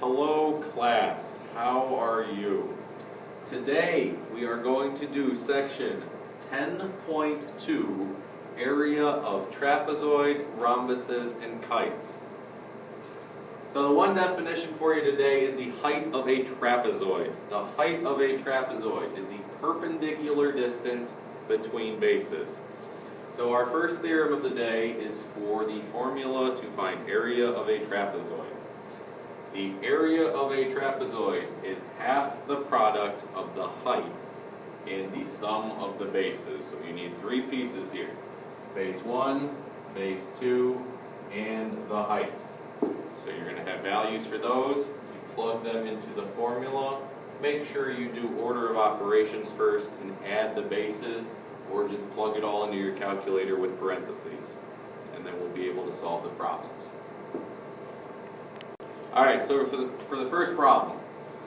Hello class, how are you? Today we are going to do section 10.2, area of trapezoids, rhombuses, and kites. So the one definition for you today is the height of a trapezoid. The height of a trapezoid is the perpendicular distance between bases. So our first theorem of the day is for the formula to find area of a trapezoid. The area of a trapezoid is half the product of the height and the sum of the bases. So you need three pieces here. Base 1, base 2, and the height. So you're going to have values for those. You plug them into the formula. Make sure you do order of operations first and add the bases, or just plug it all into your calculator with parentheses. And then we'll be able to solve the problems. Alright, so for the first problem,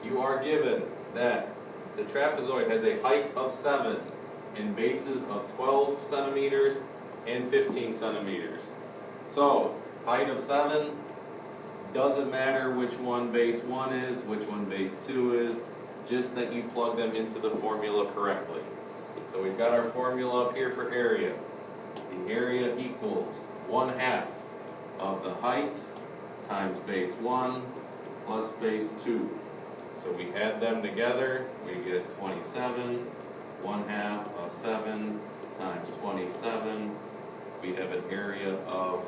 you are given that the trapezoid has a height of 7 and bases of 12 centimeters and 15 centimeters. So, height of 7, doesn't matter which one base 1 is, which one base 2 is, just that you plug them into the formula correctly. So we've got our formula up here for area. The area equals 1/2 of the height times base 1 plus base 2. So we add them together, we get 27. 1/2 of 7 times 27. We have an area of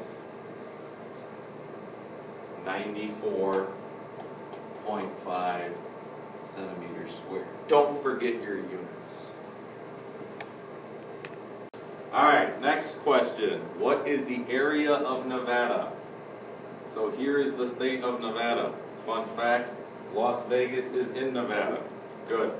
94.5 centimeters squared. Don't forget your units. Alright, next question. What is the area of Nevada? So here is the state of Nevada. Fun fact, Las Vegas is in Nevada. Good.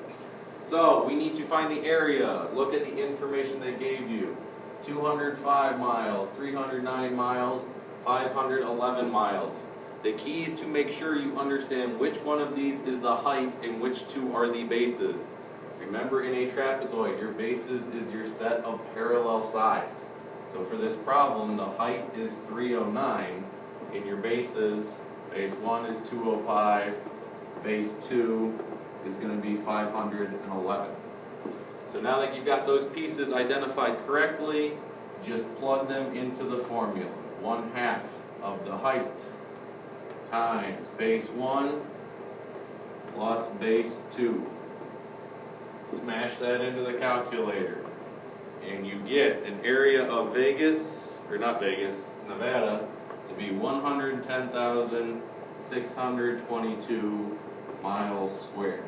So we need to find the area. Look at the information they gave you. 205 miles, 309 miles, 511 miles. The key is to make sure you understand which one of these is the height and which two are the bases. Remember, in a trapezoid, your bases is your set of parallel sides. So for this problem, the height is 309, and your bases, base 1 is 205, base 2 is going to be 511. So now that you've got those pieces identified correctly, just plug them into the formula. 1/2 of the height times base 1 plus base 2. Smash that into the calculator, and you get an area of Nevada, to be 110,622 miles squared.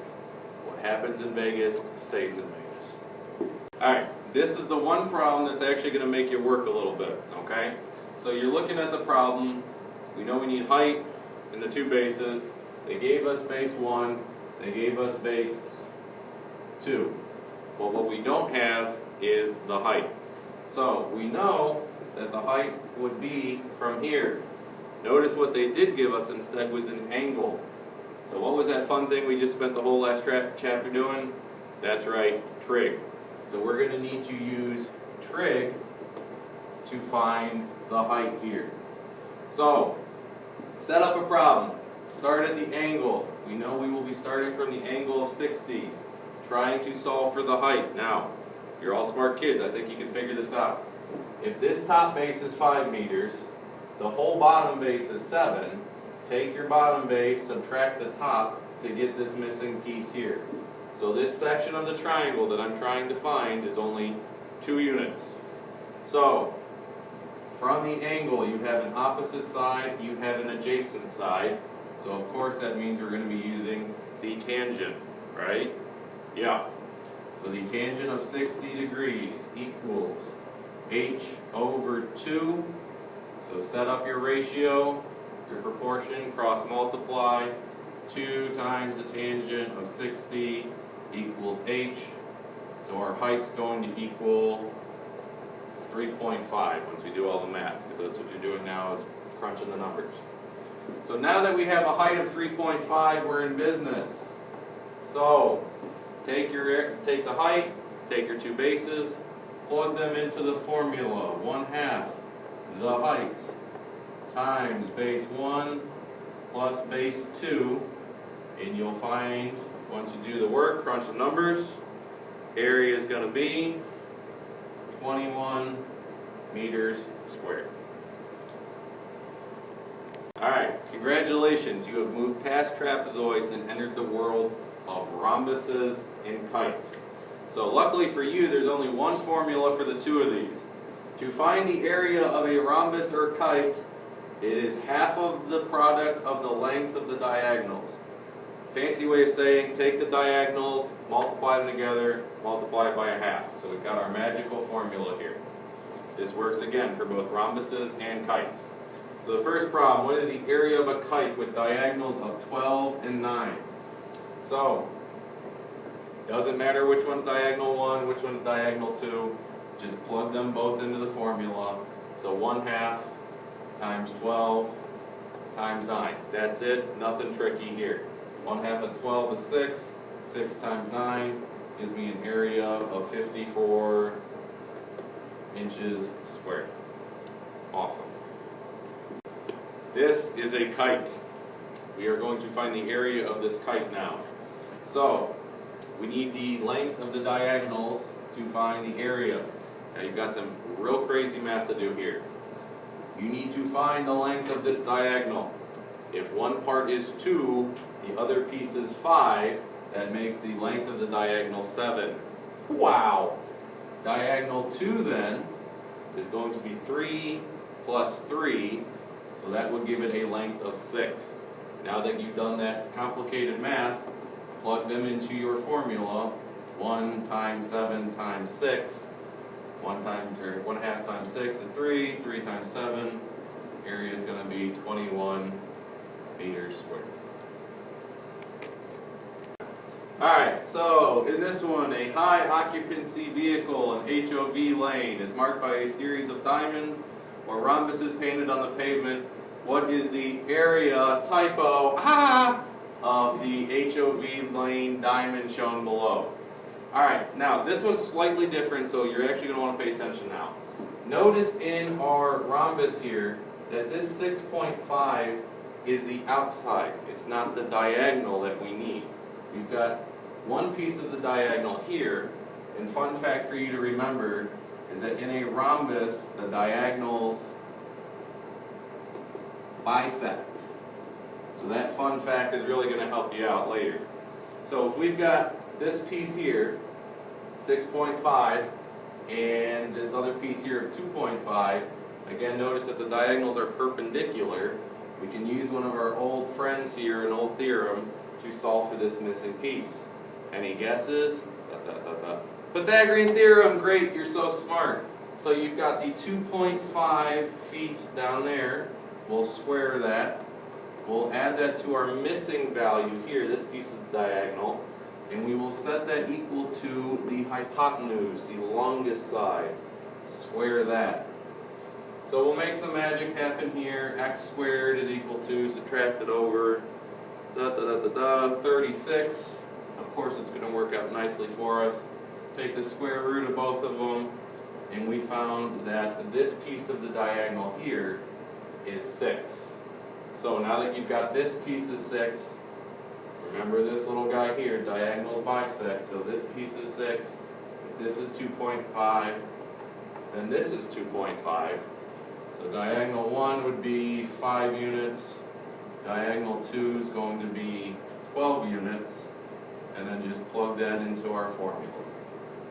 What happens in Vegas stays in Vegas. Alright, this is the one problem that's actually going to make you work a little bit, okay? So you're looking at the problem. We know we need height and the two bases. They gave us base 1, they gave us base 2. But what we don't have is the height. So we know that the height would be from here. Notice what they did give us instead was an angle. So what was that fun thing we just spent the whole last chapter doing? That's right, trig. So we're going to need to use trig to find the height here. So, set up a problem. Start at the angle. We know we will be starting from the angle of 60. Trying to solve for the height. Now, you're all smart kids. I think you can figure this out. If this top base is 5 meters, the whole bottom base is 7. Take your bottom base, subtract the top to get this missing piece here. So this section of the triangle that I'm trying to find is only 2 units. So, from the angle, you have an opposite side, you have an adjacent side. So of course that means we're going to be using the tangent, right? Yeah. So the tangent of 60 degrees equals h over 2. So set up your ratio, your proportion, cross multiply. 2 times the tangent of 60 equals h. So our height's going to equal 3.5 once we do all the math, because that's what you're doing now is crunching the numbers. So now that we have a height of 3.5, we're in business. So take the height, take your two bases, plug them into the formula. 1/2 the height times base 1 plus base 2, and you'll find, once you do the work, crunch the numbers, area is going to be 21 meters squared. Alright, congratulations, you have moved past trapezoids and entered the world of rhombuses and kites. So luckily for you, there's only one formula for the two of these. To find the area of a rhombus or kite, it is half of the product of the lengths of the diagonals. Fancy way of saying, take the diagonals, multiply them together, multiply it by a half. So we've got our magical formula here. This works again for both rhombuses and kites. So the first problem, what is the area of a kite with diagonals of 12 and 9? So, doesn't matter which one's diagonal 1, which one's diagonal 2, just plug them both into the formula. So 1/2 times 12 times 9. That's it, nothing tricky here. 1/2 of 12 is 6, 6 times 9 gives me an area of 54 inches squared. Awesome. This is a kite. We are going to find the area of this kite now. So, we need the lengths of the diagonals to find the area. Now you've got some real crazy math to do here. You need to find the length of this diagonal. If one part is 2, the other piece is 5, that makes the length of the diagonal 7. Wow! Diagonal 2 then is going to be 3 plus 3, so that would give it a length of 6. Now that you've done that complicated math, plug them into your formula. 1 times 7 times 6. 1/2 times 6 is 3. 3 times 7. Area is going to be 21 meters squared. Alright, so in this one, a high occupancy vehicle, an HOV lane, is marked by a series of diamonds or rhombuses painted on the pavement. What is the area, typo, of the HOV lane diamond shown below? Alright, now this one's slightly different, so you're actually going to want to pay attention now. Notice in our rhombus here that this 6.5 is the outside. It's not the diagonal that we need. We've got one piece of the diagonal here, and fun fact for you to remember is that in a rhombus, the diagonals bisect. So that fun fact is really going to help you out later. So if we've got this piece here, 6.5, and this other piece here of 2.5, again notice that the diagonals are perpendicular. We can use one of our old friends here, an old theorem, to solve for this missing piece. Any guesses? Pythagorean theorem, great, you're so smart. So you've got the 2.5 feet down there. We'll square that. We'll add that to our missing value here, this piece of diagonal, and we will set that equal to the hypotenuse, the longest side. Square that. So we'll make some magic happen here. X squared is equal to, subtract it over, 36. Of course it's going to work out nicely for us. Take the square root of both of them, and we found that this piece of the diagonal here is 6. So now that you've got this piece is 6, remember this little guy here, diagonals bisect, so this piece is 6, this is 2.5, then this is 2.5. So diagonal 1 would be 5 units, diagonal 2 is going to be 12 units, and then just plug that into our formula.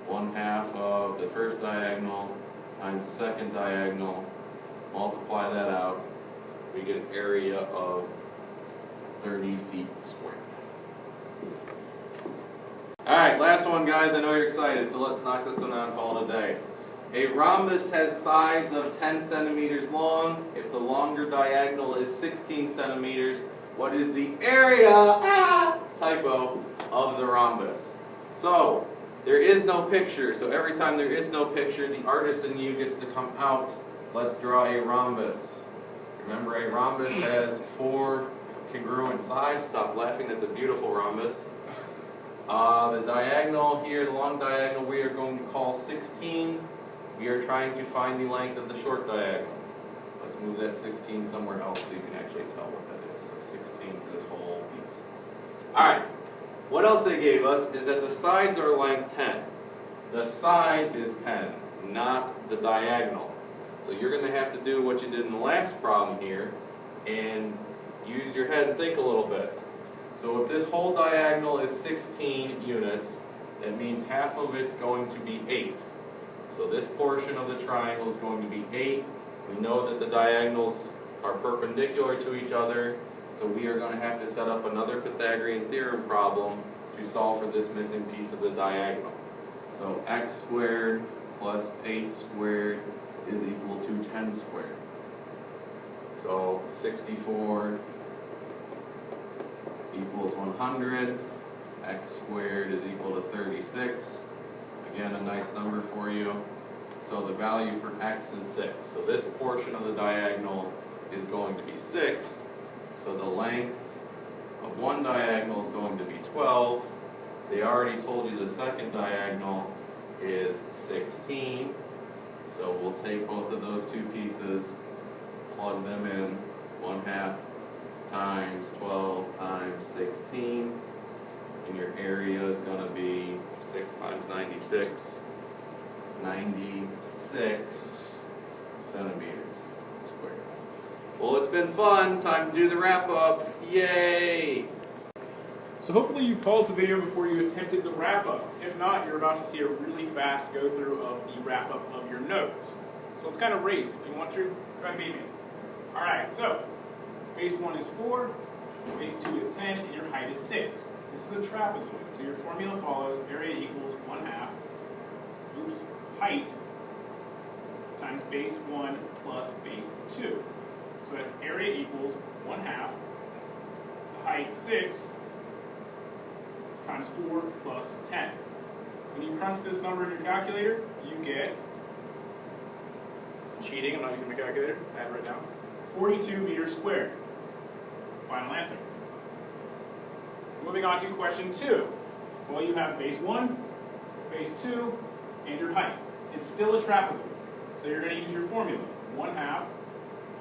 1/2 of the first diagonal times the second diagonal, multiply that out, we get an area of 30 feet squared. Alright, last one guys, I know you're excited, so let's knock this one out and call it a day. A rhombus has sides of 10 centimeters long. If the longer diagonal is 16 centimeters, what is the area, typo, of the rhombus? So, there is no picture, so every time there is no picture, the artist in you gets to come out. Let's draw a rhombus. Remember, a rhombus has 4 congruent sides. Stop laughing, that's a beautiful rhombus. The diagonal here, the long diagonal, we are going to call 16. We are trying to find the length of the short diagonal. Let's move that 16 somewhere else so you can actually tell what that is. So 16. Alright, what else they gave us is that the sides are length 10. The side is 10, not the diagonal. So you're going to have to do what you did in the last problem here and use your head and think a little bit. So if this whole diagonal is 16 units, that means half of it's going to be 8. So this portion of the triangle is going to be 8. We know that the diagonals are perpendicular to each other, so we are going to have to set up another Pythagorean theorem problem to solve for this missing piece of the diagonal. So x squared plus 8 squared is equal to 10 squared. So 64 equals 100. X squared is equal to 36. Again, a nice number for you. So the value for x is 6. So this portion of the diagonal is going to be 6. So the length of one diagonal is going to be 12. They already told you the second diagonal is 16. So we'll take both of those two pieces, plug them in, 1/2 times 12 times 16. And your area is going to be 6 times 96, 96 centimeters squared. Well, it's been fun. Time to do the wrap-up. Yay! So hopefully you paused the video before you attempted the wrap-up. If not, you're about to see a really fast go-through of the wrap-up of your notes. So let's kind of race. If you want to, try to beat me. Alright, so base 1 is 4, base 2 is 10, and your height is 6. This is a trapezoid, so your formula follows area equals 1/2, height times base 1 plus base 2. So that's area equals 1/2, the height 6, times 4 plus 10. When you crunch this number in your calculator, you get, cheating, I'm not using my calculator, I have it right down, 42 meters squared. Final answer. Moving on to question 2. Well, you have base 1, base 2, and your height. It's still a trapezoid, so you're going to use your formula. 1/2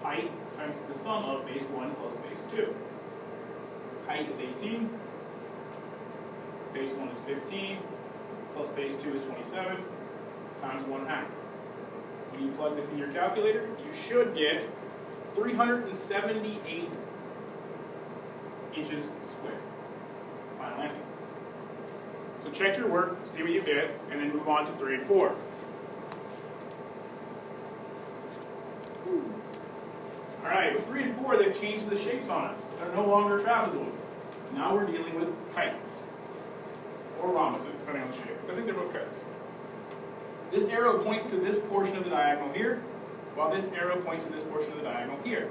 height times the sum of base 1 plus base 2. Height is 18, base 1 is 15, plus base 2 is 27, times 1/2. When you plug this in your calculator, you should get 378 inches squared. Final answer. So check your work, see what you get, and then move on to 3 and 4. Alright, with 3 and 4, they've changed the shapes on us. They're no longer trapezoids. Now we're dealing with kites. Or rhombuses, depending on the shape. I think they're both kites. This arrow points to this portion of the diagonal here, while this arrow points to this portion of the diagonal here.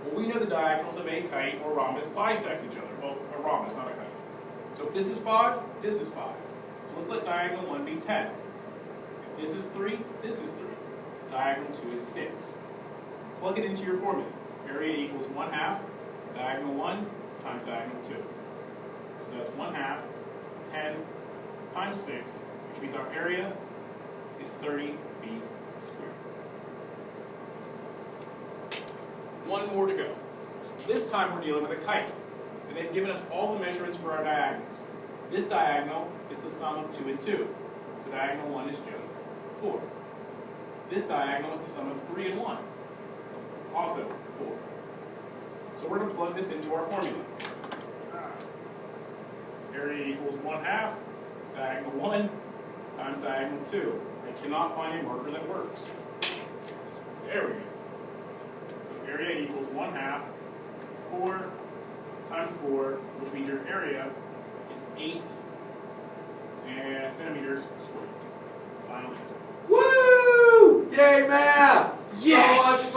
Well, we know the diagonals of a kite or rhombus bisect each other. Well, a rhombus, not a kite. So if this is 5, this is 5. So let's let diagonal 1 be 10. If this is 3, this is 3. Diagonal 2 is 6. Plug it into your formula. Area equals 1/2 diagonal 1 times diagonal 2. So that's 1/2, 10 times 6, which means our area is 30 feet squared. One more to go. This time we're dealing with a kite. And they've given us all the measurements for our diagonals. This diagonal is the sum of 2 and 2. So diagonal 1 is just 4. This diagonal is the sum of 3 and 1. Also 4. So we're going to plug this into our formula. Area equals 1/2 diagonal 1 times diagonal 2. I cannot find a marker that works. There we go. So area equals 1/2 4 times 4, which means your area is 8 centimeters squared. Final answer. Woo! Yay, math! Yes! So much